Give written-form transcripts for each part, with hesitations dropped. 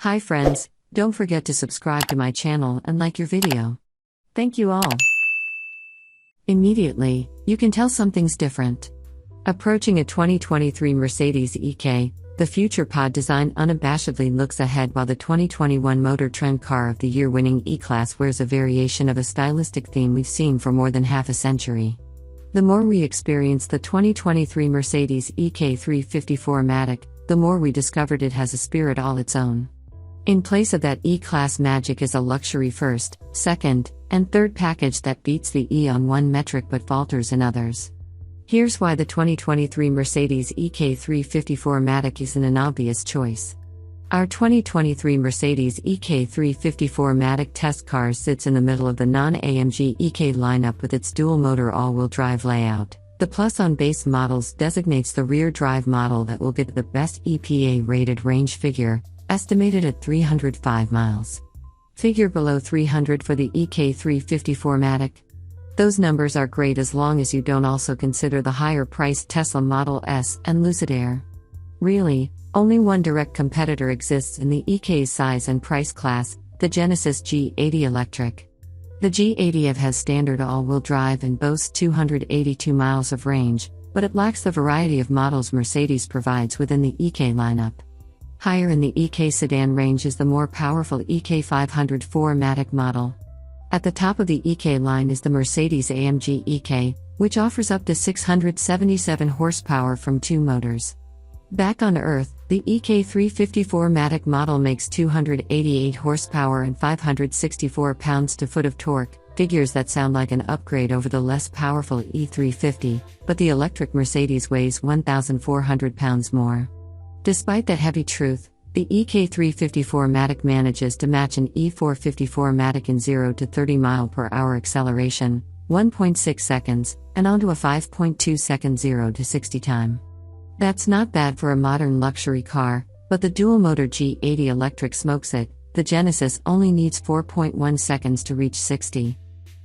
Hi friends, don't forget to subscribe to my channel and like your video. Thank you all. Immediately, you can tell something's different. Approaching a 2023 Mercedes EQE, the future pod design unabashedly looks ahead while the 2021 MotorTrend Car of the Year winning E-Class wears a variation of a stylistic theme we've seen for more than half a century. The more we experience the 2023 Mercedes EQE350 4Matic, the more we discovered it has a spirit all its own. In place of that E-Class magic is a luxury first, second, and third package that beats the E on one metric but falters in others. Here's why the 2023 Mercedes EQE350 4Matic isn't an obvious choice. Our 2023 Mercedes EQE350 4Matic test car sits in the middle of the non-AMG EQE lineup with its dual-motor all-wheel drive layout. The plus on base models designates the rear drive model that will get the best EPA-rated range figure, estimated at 305 miles. Figure below 300 for the EQE350 4Matic. Those numbers are great as long as you don't also consider the higher-priced Tesla Model S and Lucid Air. Really, only one direct competitor exists in the EQE's size and price class, the Genesis G80 Electric. The G80 EV has standard all-wheel drive and boasts 282 miles of range, but it lacks the variety of models Mercedes provides within the EQE lineup. Higher in the EQE sedan range is the more powerful EQE500 4Matic model. At the top of the EQE line is the Mercedes AMG EQE, which offers up to 677 horsepower from two motors. Back on Earth, the EQE350 4Matic model makes 288 horsepower and 564 pounds-to-foot of torque, figures that sound like an upgrade over the less powerful E350, but the electric Mercedes weighs 1,400 pounds more. Despite that heavy truth, the EQE350 4Matic manages to match an E450 4Matic in 0 to 30 mph acceleration, 1.6 seconds, and onto a 5.2 second 0 to 60 time. That's not bad for a modern luxury car, but the dual-motor G80 Electric smokes it. The Genesis only needs 4.1 seconds to reach 60.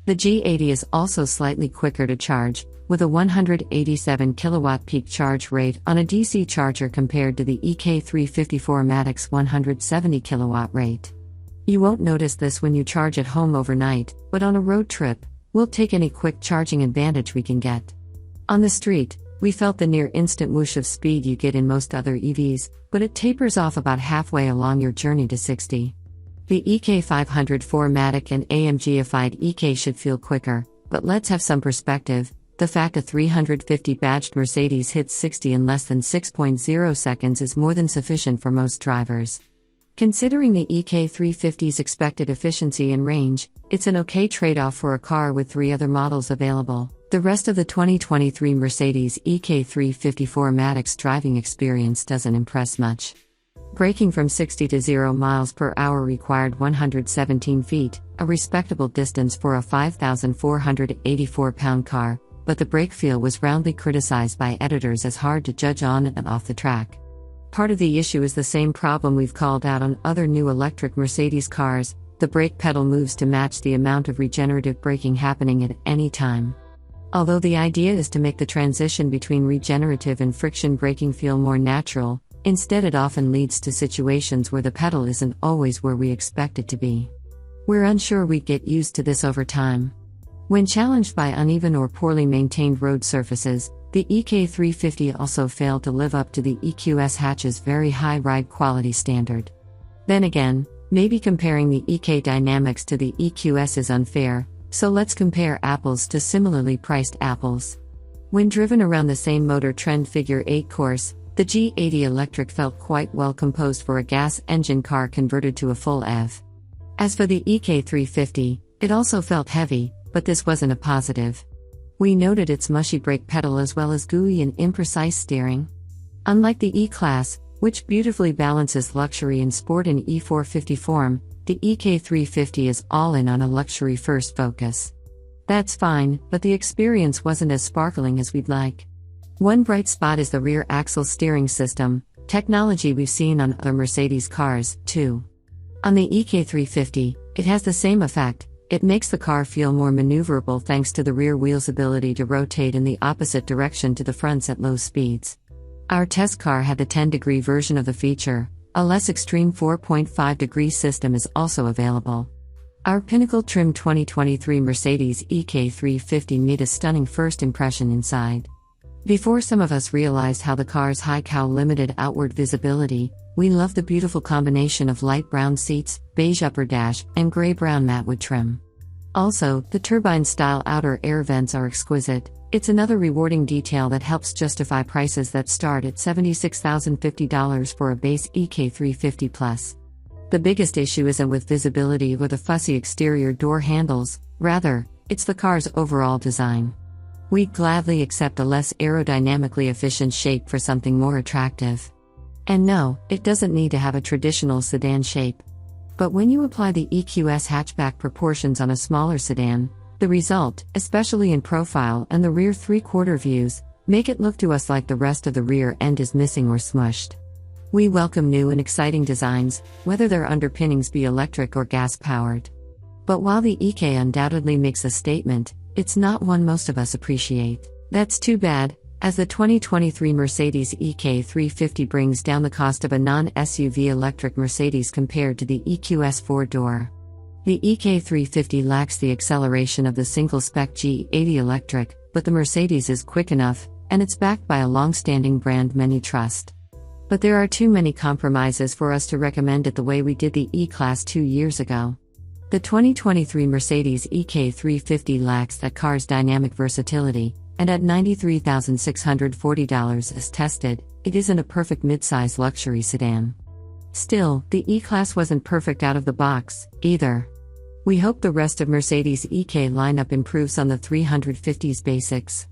The G80 is also slightly quicker to charge, with a 187 kilowatt peak charge rate on a DC charger compared to the EQE350 4Matic's 170 kilowatt rate. You won't notice this when you charge at home overnight, but on a road trip, we'll take any quick charging advantage we can get. On the street, we felt the near instant whoosh of speed you get in most other EVs, but it tapers off about halfway along your journey to 60. The EQE500 4Matic and AMG-ified EQE should feel quicker, but let's have some perspective. The fact a 350 badged Mercedes hits 60 in less than 6.0 seconds is more than sufficient for most drivers. Considering the EQE350's expected efficiency and range, it's an okay trade-off for a car with three other models available. The rest of the 2023 Mercedes EQE350 4Matic's driving experience doesn't impress much. Braking from 60 to 0 miles per hour required 117 feet, a respectable distance for a 5,484-pound car, but the brake feel was roundly criticized by editors as hard to judge on and off the track. Part of the issue is the same problem we've called out on other new electric Mercedes cars: the brake pedal moves to match the amount of regenerative braking happening at any time. Although the idea is to make the transition between regenerative and friction braking feel more natural, instead it often leads to situations where the pedal isn't always where we expect it to be. We're unsure we'd get used to this over time. When challenged by uneven or poorly maintained road surfaces, the EQE350 also failed to live up to the EQS hatch's very high ride quality standard. Then again, maybe comparing the EQE dynamics to the EQS is unfair, so let's compare apples to similarly priced apples. When driven around the same MotorTrend Figure 8 course, the G80 Electric felt quite well composed for a gas engine car converted to a full EV. As for the EQE350, it also felt heavy, but this wasn't a positive. We noted its mushy brake pedal as well as gooey and imprecise steering. Unlike the E-Class, which beautifully balances luxury and sport in E450 form, the EQE350 is all in on a luxury-first focus. That's fine, but the experience wasn't as sparkling as we'd like. One bright spot is the rear axle steering system, technology we've seen on other Mercedes cars, too. On the EQE350, it has the same effect. It makes the car feel more maneuverable thanks to the rear wheel's ability to rotate in the opposite direction to the front's at low speeds. Our test car had the 10-degree version of the feature, A less extreme 4.5-degree system is also available. Our pinnacle trim 2023 Mercedes EQE350 made a stunning first impression inside. Before some of us realized how the car's high-cow limited outward visibility, we love the beautiful combination of light brown seats, beige upper dash, and gray-brown matte wood trim. Also, the turbine-style outer air vents are exquisite. It's another rewarding detail that helps justify prices that start at $76,050 for a base EQE350 Plus. The biggest issue isn't with visibility or the fussy exterior door handles, rather, it's the car's overall design. We'd gladly accept a less aerodynamically efficient shape for something more attractive. And no, it doesn't need to have a traditional sedan shape. But when you apply the EQS hatchback proportions on a smaller sedan, the result, especially in profile and the rear three-quarter views, make it look to us like the rest of the rear end is missing or smushed. We welcome new and exciting designs, whether their underpinnings be electric or gas-powered. But while the EQE undoubtedly makes a statement, it's not one most of us appreciate. That's too bad, as the 2023 Mercedes EQE350 brings down the cost of a non-SUV electric Mercedes compared to the EQS 4-door. The EQE350 lacks the acceleration of the single-spec G80 Electric, but the Mercedes is quick enough, and it's backed by a long-standing brand many trust. But there are too many compromises for us to recommend it the way we did the E-Class 2 years ago. The 2023 Mercedes EQE350 lacks that car's dynamic versatility, and at $93,640 as tested, it isn't a perfect mid-size luxury sedan. Still, the E-Class wasn't perfect out of the box, either. We hope the rest of Mercedes EQE lineup improves on the 350's basics.